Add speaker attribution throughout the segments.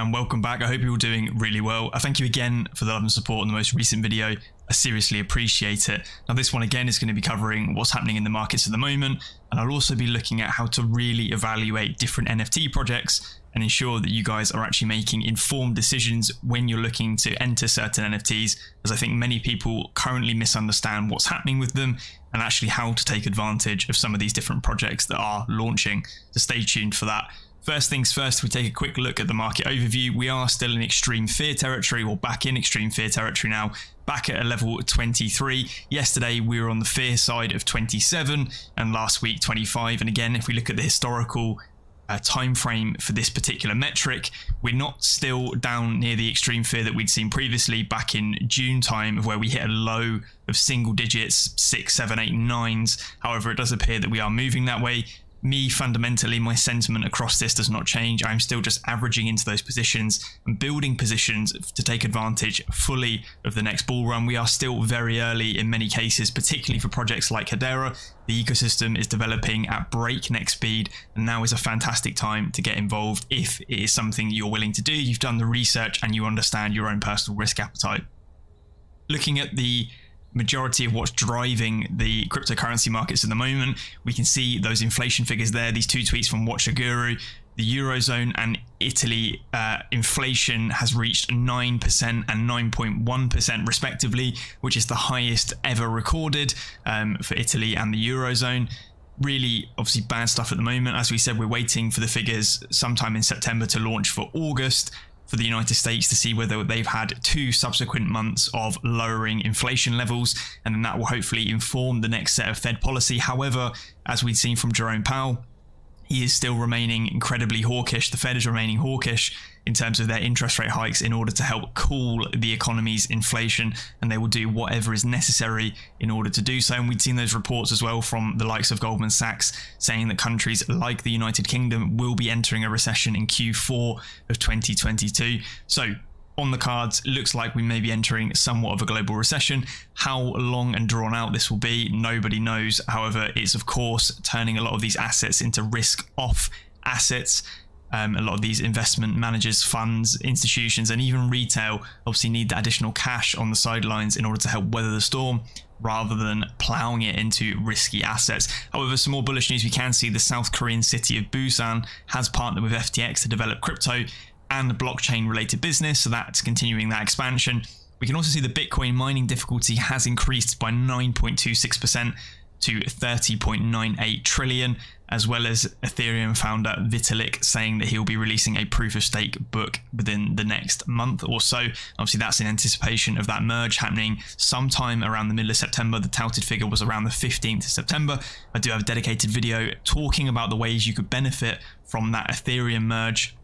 Speaker 1: and welcome back. I hope you're all doing really well. I thank you again for the love and support on the most recent video. I seriously appreciate it. Now this one again is going to be covering what's happening in the markets at the moment, and I'll also be looking at how to really evaluate different NFT projects and ensure that you guys are actually making informed decisions when you're looking to enter certain NFTs, as I think many people currently misunderstand what's happening with them and actually how to take advantage of some of these different projects that are launching. So stay tuned for that. First things first, we take a quick look at the market overview. We are still in extreme fear territory, or back in extreme fear territory now, back at a level 23. Yesterday we were on the fear side of 27 and last week 25. And again, if we look at the historical time frame for this particular metric, we're not still down near the extreme fear that we'd seen previously back in June time, of where we hit a low of single digits, 6, 7, 8, 9s. However, it does appear that we are moving that way. Me, fundamentally, my sentiment across this does not change. I'm still just averaging into those positions and building positions to take advantage fully of the next bull run. We are still very early in many cases, particularly for projects like Hedera. The ecosystem is developing at breakneck speed, and now is a fantastic time to get involved if it is something you're willing to do. You've done the research and you understand your own personal risk appetite. Looking at the majority of what's driving the cryptocurrency markets at the moment, we can see those inflation figures there. These two tweets from 𝗟𝗘𝗙𝗡𝗦𝗧𝗔𝗠𝗏. The Eurozone and Italy inflation has reached 9% and 9.1% respectively, which is the highest ever recorded for Italy and the Eurozone. Really, obviously bad stuff at the moment. As we said, we're waiting for the figures sometime in September to launch for August for the United States to see whether they've had 2 subsequent months of lowering inflation levels, and then that will hopefully inform the next set of Fed policy. However, as we've seen from Jerome Powell, he is still remaining incredibly hawkish. The Fed is remaining hawkish in terms of their interest rate hikes in order to help cool the economy's inflation, and they will do whatever is necessary in order to do so. And we'd seen those reports as well from the likes of Goldman Sachs saying that countries like the United Kingdom will be entering a recession in Q4 of 2022. So on the cards, it looks like we may be entering somewhat of a global recession. How long and drawn out this will be, nobody knows. However, it's of course turning a lot of these assets into risk-off assets. A lot of these investment managers, funds, institutions, and even retail obviously need that additional cash on the sidelines in order to help weather the storm, rather than ploughing it into risky assets. However, some more bullish news: we can see the South Korean city of Busan has partnered with FTX to develop crypto and blockchain related business, so that's continuing that expansion. We can also see the Bitcoin mining difficulty has increased by 9.26% to 30.98 trillion, as well as Ethereum founder Vitalik saying that he'll be releasing a proof of stake book within the next month or so. Obviously that's in anticipation of that merge happening sometime around the middle of September. The touted figure was around the 15th of September. I do have a dedicated video talking about the ways you could benefit from that Ethereum merge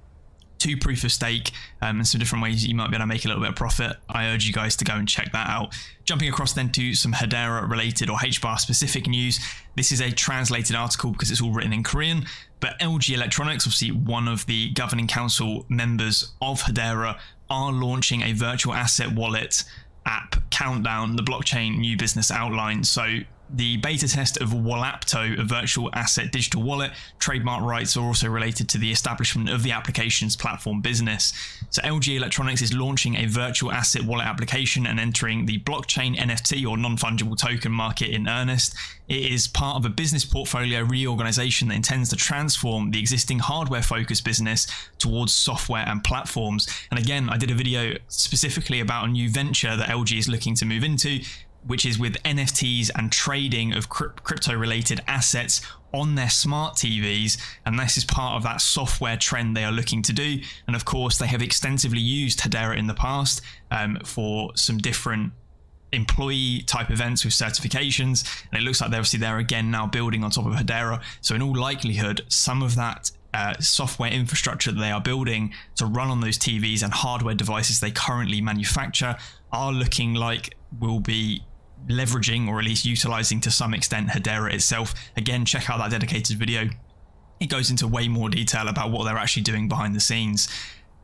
Speaker 1: to proof of stake, and some different ways you might be able to make a little bit of profit. I urge you guys to go and check that out. Jumping across then to some Hedera related or Hbar specific news. This is a translated article because it's all written in Korean, but LG Electronics, obviously one of the governing council members of Hedera, are launching a virtual asset wallet app, Countdown, the blockchain new business outline. So the beta test of WALLAPTO, a virtual asset digital wallet, trademark rights are also related to the establishment of the application's platform business. So LG Electronics is launching a virtual asset wallet application and entering the blockchain NFT or non-fungible token market in earnest. It is part of a business portfolio reorganization that intends to transform the existing hardware-focused business towards software and platforms. And again, I did a video specifically about a new venture that LG is looking to move into, which is with NFTs and trading of crypto-related assets on their smart TVs, and this is part of that software trend they are looking to do. And of course, they have extensively used Hedera in the past for some different employee type events with certifications, and it looks like they're again now building on top of Hedera. So in all likelihood, some of that software infrastructure that they are building to run on those TVs and hardware devices they currently manufacture are looking like will be leveraging, or at least utilizing to some extent, Hedera itself. Again, check out that dedicated video. It goes into way more detail about what they're actually doing behind the scenes.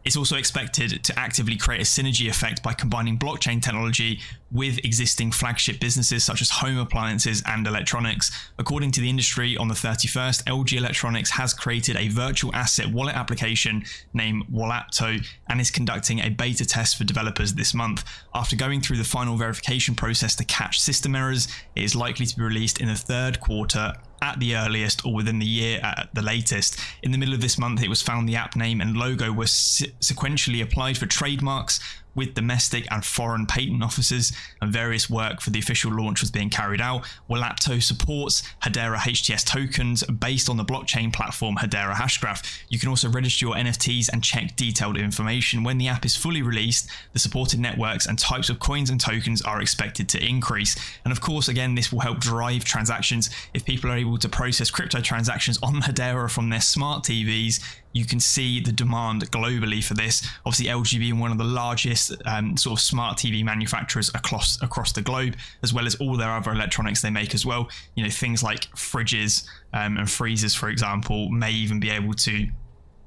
Speaker 1: It's also expected to actively create a synergy effect by combining blockchain technology with existing flagship businesses such as home appliances and electronics. According to the industry, on the 31st, LG Electronics has created a virtual asset wallet application named WALLAPTO and is conducting a beta test for developers this month. After going through the final verification process to catch system errors, it is likely to be released in the third quarter at the earliest, or within the year at the latest. In the middle of this month, it was found the app name and logo were sequentially applied for trademarks with domestic and foreign patent offices, and various work for the official launch was being carried out. WALLAPTO supports Hedera HTS tokens based on the blockchain platform Hedera Hbar. You can also register your NFTs and check detailed information. When the app is fully released, the supported networks and types of coins and tokens are expected to increase. And of course, again, this will help drive transactions. If people are able to process crypto transactions on Hedera from their smart TVs, you can see the demand globally for this. Obviously, LG being one of the largest sort of smart TV manufacturers across the globe, as well as all their other electronics they make as well. You know, things like fridges and freezers, for example, may even be able to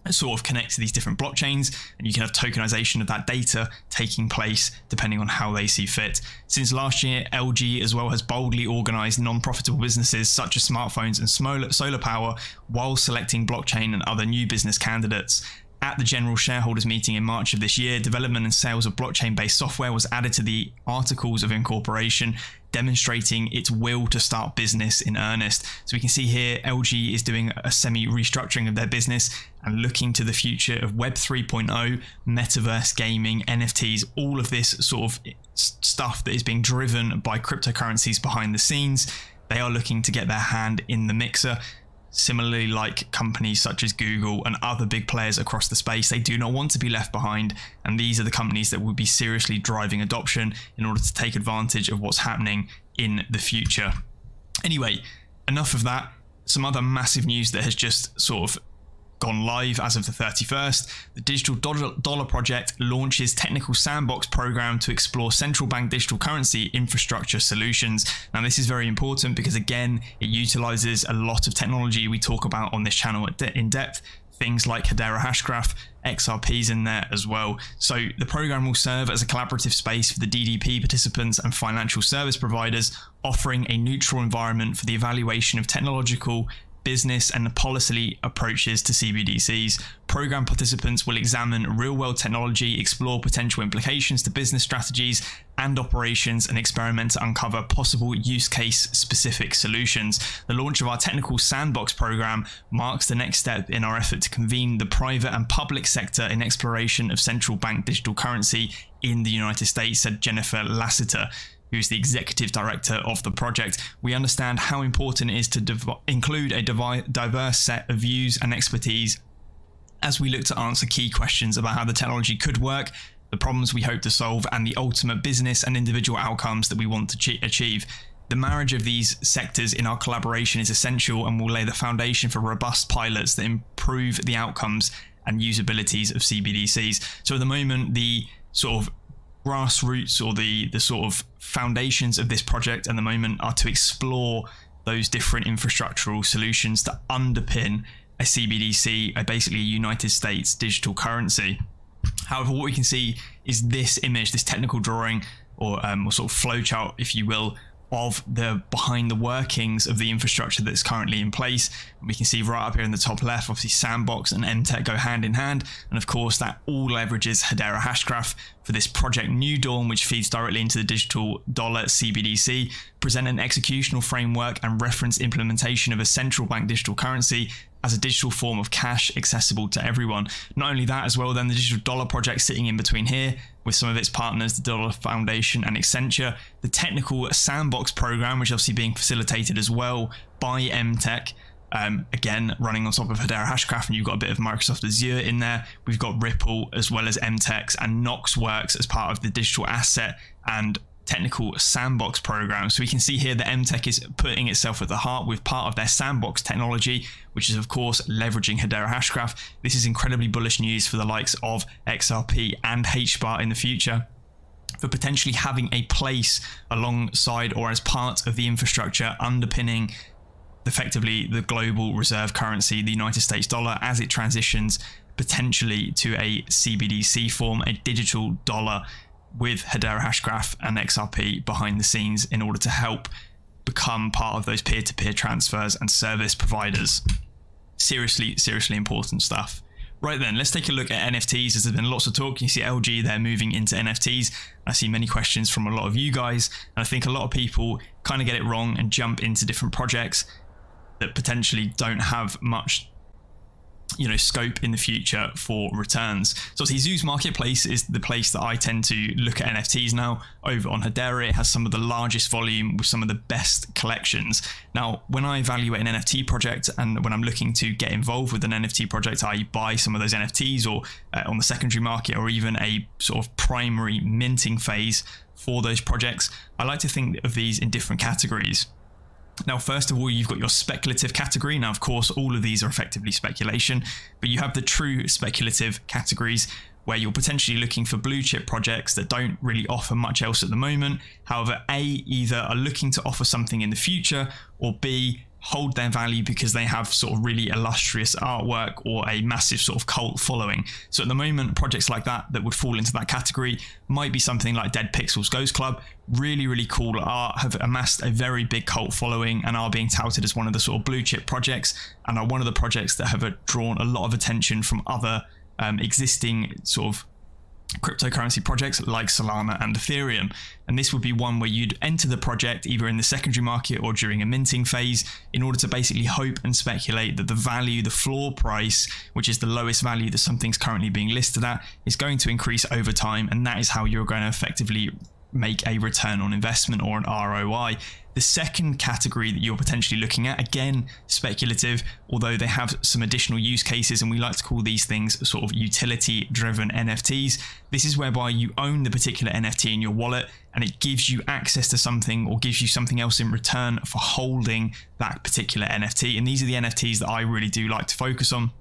Speaker 1: sort of connect to these different blockchains, and you can have tokenization of that data taking place depending on how they see fit. Since last year, LG as well has boldly organized non-profitable businesses such as smartphones and solar power while selecting blockchain and other new business candidates. At the general shareholders meeting in March of this year, development and sales of blockchain-based software was added to the articles of incorporation, demonstrating its will to start business in earnest. So we can see here LG is doing a semi-restructuring of their business and looking to the future of Web 3.0, metaverse gaming, NFTs, all of this sort of stuff that is being driven by cryptocurrencies behind the scenes. They are looking to get their hand in the mixer. Similarly, like companies such as Google and other big players across the space, they do not want to be left behind, and these are the companies that will be seriously driving adoption in order to take advantage of what's happening in the future. Anyway, enough of that. Some other massive news that has just sort of gone live as of the 31st. The Digital Dollar Project launches technical sandbox program to explore central bank digital currency infrastructure solutions. Now, this is very important because, again, it utilizes a lot of technology we talk about on this channel in depth. Things like Hedera Hbar, XRPs in there as well. So the program will serve as a collaborative space for the DDP participants and financial service providers, offering a neutral environment for the evaluation of technological, business and policy approaches to CBDCs. Program participants will examine real-world technology, explore potential implications to business strategies and operations, and experiment to uncover possible use case specific solutions. The launch of our technical sandbox program marks the next step in our effort to convene the private and public sector in exploration of central bank digital currency in the United States, said Jennifer Lassiter, who's the executive director of the project. We understand how important it is to include a diverse set of views and expertise as we look to answer key questions about how the technology could work, the problems we hope to solve, and the ultimate business and individual outcomes that we want to achieve. The marriage of these sectors in our collaboration is essential and will lay the foundation for robust pilots that improve the outcomes and usabilities of CBDCs. So at the moment, the sort of grassroots or the sort of foundations of this project at the moment are to explore those different infrastructural solutions to underpin a CBDC, basically a United States digital currency. However, what we can see is this image, this technical drawing or sort of flowchart, if you will, of the behind the workings of the infrastructure that's currently in place. And we can see right up here in the top left, obviously Sandbox and EMTECH go hand in hand, and of course that all leverages Hedera Hbar for this project New Dawn, which feeds directly into the digital dollar CBDC, present an executional framework and reference implementation of a central bank digital currency as a digital form of cash accessible to everyone. Not only that as well, then the Digital Dollar Project sitting in between here with some of its partners, the Dollar Foundation and Accenture, the technical sandbox program, which is obviously being facilitated as well by EMTECH, again running on top of Hedera Hbar, and you've got a bit of Microsoft Azure in there. We've got Ripple as well as EMTECH and Noxworks as part of the digital asset and technical sandbox program. So we can see here that EMTECH is putting itself at the heart with part of their sandbox technology, which is of course leveraging Hedera Hbar. This is incredibly bullish news for the likes of XRP and Hbar in the future, for potentially having a place alongside or as part of the infrastructure underpinning effectively the global reserve currency, the United States dollar, as it transitions potentially to a CBDC form, a digital dollar with Hedera Hashgraph and XRP behind the scenes in order to help become part of those peer-to-peer transfers and service providers. Seriously important stuff. Right then, let's take a look at NFTs, as there's been lots of talk. You see LG, they're moving into NFTs. I see many questions from a lot of you guys, and I think a lot of people kind of get it wrong and jump into different projects that potentially don't have much, you know, scope in the future for returns. So obviously Zoo's marketplace is the place that I tend to look at NFTs now. Over on Hedera, it has some of the largest volume with some of the best collections. Now, when I evaluate an NFT project and when I'm looking to get involved with an NFT project, I buy some of those NFTs or on the secondary market, or even a sort of primary minting phase for those projects, I like to think of these in different categories. Now, first of all, you've got your speculative category. Now, of course, all of these are effectively speculation, but you have the true speculative categories where you're potentially looking for blue chip projects that don't really offer much else at the moment. However, A, either are looking to offer something in the future, or B, hold their value because they have sort of really illustrious artwork or a massive sort of cult following. So at the moment, projects like that would fall into that category might be something like Dead Pixels Ghost Club. Really cool art, have amassed a very big cult following and are being touted as one of the sort of blue chip projects, and are one of the projects that have drawn a lot of attention from other existing sort of cryptocurrency projects like Solana and Ethereum. And this would be one where you'd enter the project either in the secondary market or during a minting phase in order to basically hope and speculate that the value, the floor price, which is the lowest value that something's currently being listed at, is going to increase over time, and that is how you're going to effectively make a return on investment or an ROI. The second category that you're potentially looking at, again, speculative, although they have some additional use cases, and we like to call these things sort of utility driven NFTs. This is whereby you own the particular NFT in your wallet and it gives you access to something or gives you something else in return for holding that particular NFT. And these are the NFTs that I really do like to focus on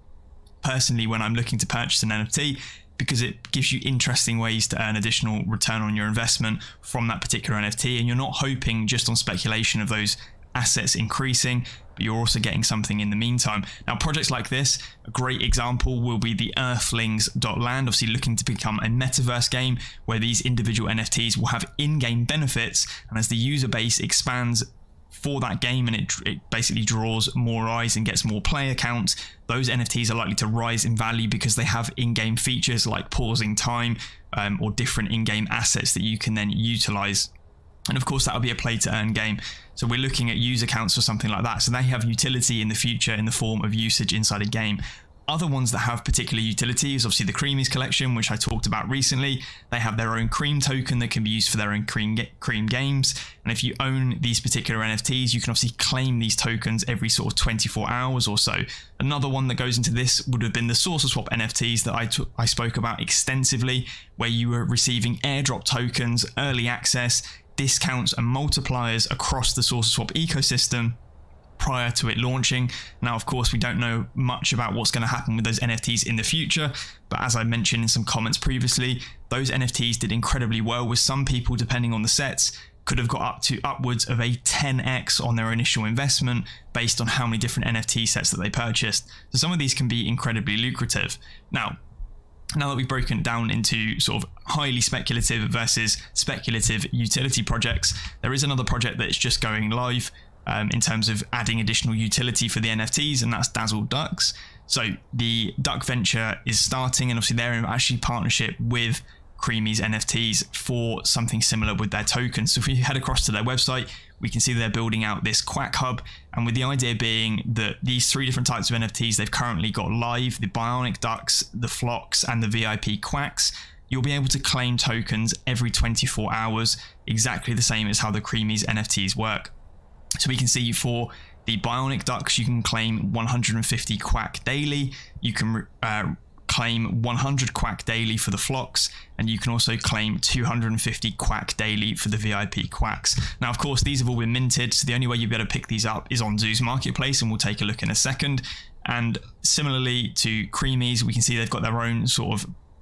Speaker 1: personally when I'm looking to purchase an NFT, because it gives you interesting ways to earn additional return on your investment from that particular NFT. And you're not hoping just on speculation of those assets increasing, but you're also getting something in the meantime. Now, projects like this, a great example will be the Earthlings.land, obviously looking to become a metaverse game where these individual NFTs will have in-game benefits. And as the user base expands for that game and it basically draws more eyes and gets more player counts, those NFTs are likely to rise in value because they have in-game features like pausing time or different in-game assets that you can then utilize. And of course, that will be a play to earn game. So we're looking at user counts or something like that. So they have utility in the future in the form of usage inside a game. Other ones that have particular utility is obviously the Creamies collection, which I talked about recently. They have their own Cream token that can be used for their own Cream games. And if you own these particular NFTs, you can obviously claim these tokens every sort of 24 hours or so. Another one that goes into this would have been the SaucerSwap NFTs that I spoke about extensively, where you were receiving airdrop tokens, early access, discounts and multipliers across the SaucerSwap ecosystem prior to it launching. Now, of course, we don't know much about what's going to happen with those NFTs in the future, but as I mentioned in some comments previously, those NFTs did incredibly well, with some people, depending on the sets, could have got up to upwards of a 10x on their initial investment based on how many different NFT sets that they purchased. So some of these can be incredibly lucrative. Now that we've broken it down into sort of highly speculative versus speculative utility projects, there is another project that is just going live in terms of adding additional utility for the NFTs, and that's Dazzled Ducks. So the Duck venture is starting, and obviously they're in actually partnership with Creamies NFTs for something similar with their tokens. So if we head across to their website, we can see they're building out this Quack Hub, and with the idea being that these three different types of NFTs they've currently got live, the Bionic Ducks, the Flocks, and the VIP Quacks, you'll be able to claim tokens every 24 hours, exactly the same as how the Creamies NFTs work. So we can see for the Bionic Ducks, you can claim 150 Quack daily. You can claim 100 Quack daily for the Flocks, and you can also claim 250 Quack daily for the VIP Quacks. Now, of course, these have all been minted, so the only way you'll be able to pick these up is on Zoo's marketplace, and we'll take a look in a second. And similarly to Creamies, we can see they've got their own sort of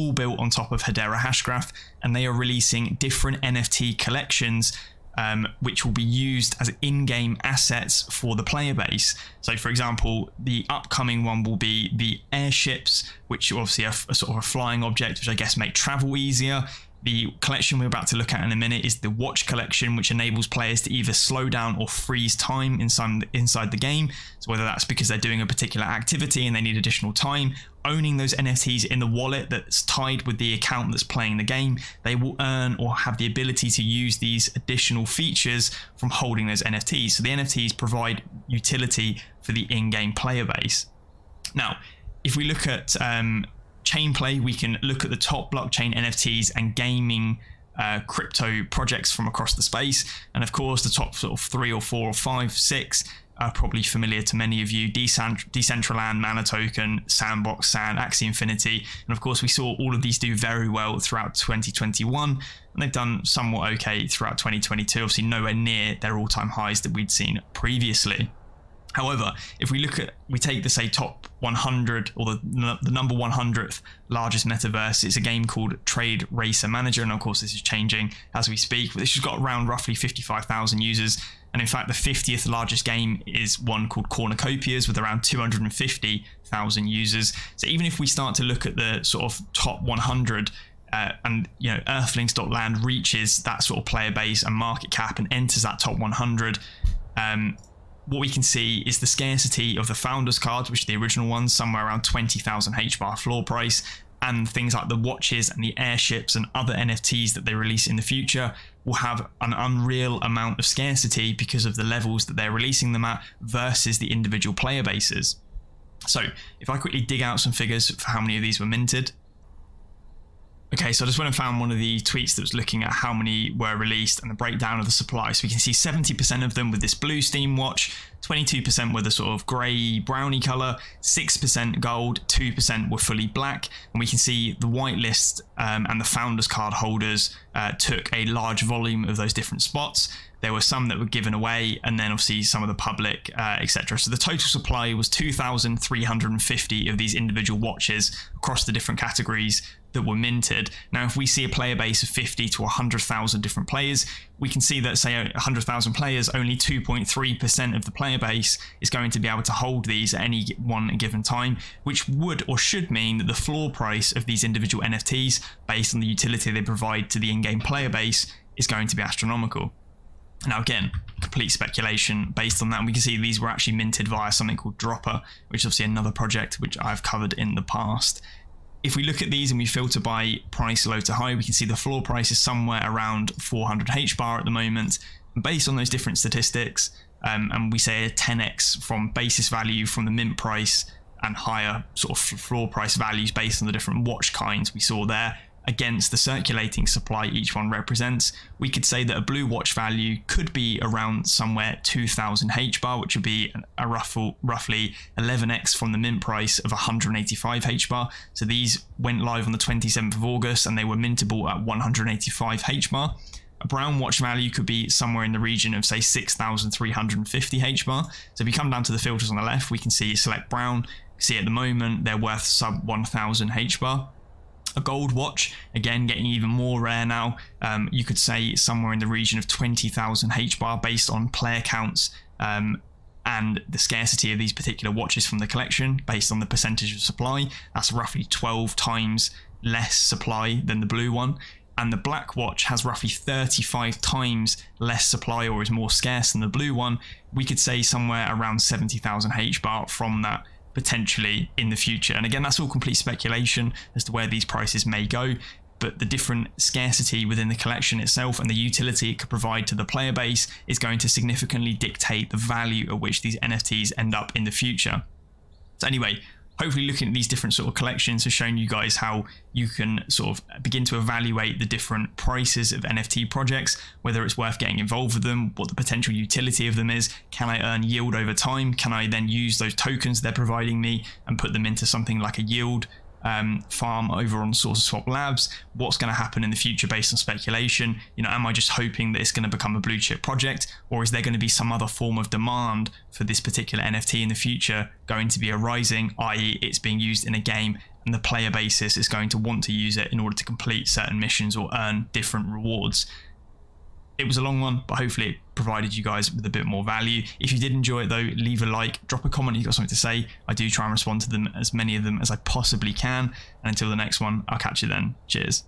Speaker 1: all built on top of Hedera Hashgraph, and they are releasing different NFT collections which will be used as in-game assets for the player base. So for example, the upcoming one will be the airships, which are obviously a sort of a flying object, which I guess make travel easier. The collection we're about to look at in a minute is the watch collection, which enables players to either slow down or freeze time inside the game. So whether that's because they're doing a particular activity and they need additional time, owning those NFTs in the wallet that's tied with the account that's playing the game, they will earn or have the ability to use these additional features from holding those NFTs. So the NFTs provide utility for the in-game player base. Now, if we look at chain play, we can look at the top blockchain NFTs and gaming crypto projects from across the space. And of course, the top sort of 3 or 4 or 5, 6 are probably familiar to many of you: Decentraland, Mana Token, Sandbox, Sand, Axie Infinity. And of course, we saw all of these do very well throughout 2021, and they've done somewhat okay throughout 2022. Obviously, nowhere near their all-time highs that we'd seen previously. However, if we take the, say, top 100 or the number 100th largest metaverse, it's a game called Trade Racer Manager. And of course, this is changing as we speak, but this has got around roughly 55,000 users. And in fact, the 50th largest game is one called 𝗟𝗚𝗡𝗥𝗡𝗥 with around 250,000 users. So even if we start to look at the sort of top 100, and Earthlings.land reaches that sort of player base and market cap and enters that top 100, what we can see is the scarcity of the founders cards, which are the original ones, somewhere around 20,000 Hbar floor price, and things like the watches and the airships and other NFTs that they release in the future will have an unreal amount of scarcity because of the levels that they're releasing them at versus the individual player bases. So if I quickly dig out some figures for how many of these were minted. Okay, so I just went and found one of the tweets that was looking at how many were released and the breakdown of the supply. So we can see 70% of them with this blue Steam watch, 22% were the sort of grey browny colour, 6% gold, 2% were fully black, and we can see the whitelist and the founders card holders took a large volume of those different spots. There were some that were given away, and then obviously some of the public, etc. So the total supply was 2,350 of these individual watches across the different categories that were minted. Now, if we see a player base of 50 to 100,000 different players, we can see that, say, 100,000 players, only 2.3% of the player base is going to be able to hold these at any one given time, which would or should mean that the floor price of these individual NFTs, based on the utility they provide to the in-game player base, is going to be astronomical. Now, again, complete speculation based on that. And we can see these were actually minted via something called Dropper, which is obviously another project which I've covered in the past. If we look at these and we filter by price low to high, we can see the floor price is somewhere around 400 Hbar at the moment. And based on those different statistics, and we say a 10x from basis value from the mint price and higher sort of floor price values based on the different watch kinds we saw there, against the circulating supply each one represents, we could say that a blue watch value could be around somewhere 2,000 Hbar, which would be a roughly 11x from the mint price of 185 Hbar. So these went live on the 27th of August and they were mintable at 185 Hbar. A brown watch value could be somewhere in the region of, say, 6,350 Hbar. So if we come down to the filters on the left, we can see select brown. See at the moment they're worth sub 1,000 Hbar. A gold watch, again getting even more rare now, you could say somewhere in the region of 20,000 Hbar based on player counts and the scarcity of these particular watches from the collection based on the percentage of supply. That's roughly 12 times less supply than the blue one. And the black watch has roughly 35 times less supply, or is more scarce than the blue one. We could say somewhere around 70,000 Hbar from that potentially in the future. And again, that's all complete speculation as to where these prices may go, but the different scarcity within the collection itself and the utility it could provide to the player base is going to significantly dictate the value at which these NFTs end up in the future. So anyway, hopefully looking at these different sort of collections has shown you guys how you can sort of begin to evaluate the different prices of NFT projects, whether it's worth getting involved with them, what the potential utility of them is, can I earn yield over time, can I then use those tokens they're providing me and put them into something like a yield farm over on Source of Swap Labs, what's going to happen in the future based on speculation. You know, am I just hoping that it's going to become a blue chip project, or is there going to be some other form of demand for this particular NFT in the future going to be arising, i.e. it's being used in a game and the player basis is going to want to use it in order to complete certain missions or earn different rewards. It was a long one, but hopefully it provided you guys with a bit more value. If you did enjoy it though, leave a like, drop a comment if you've got something to say. I do try and respond to them, as many of them as I possibly can. And until the next one, I'll catch you then. Cheers.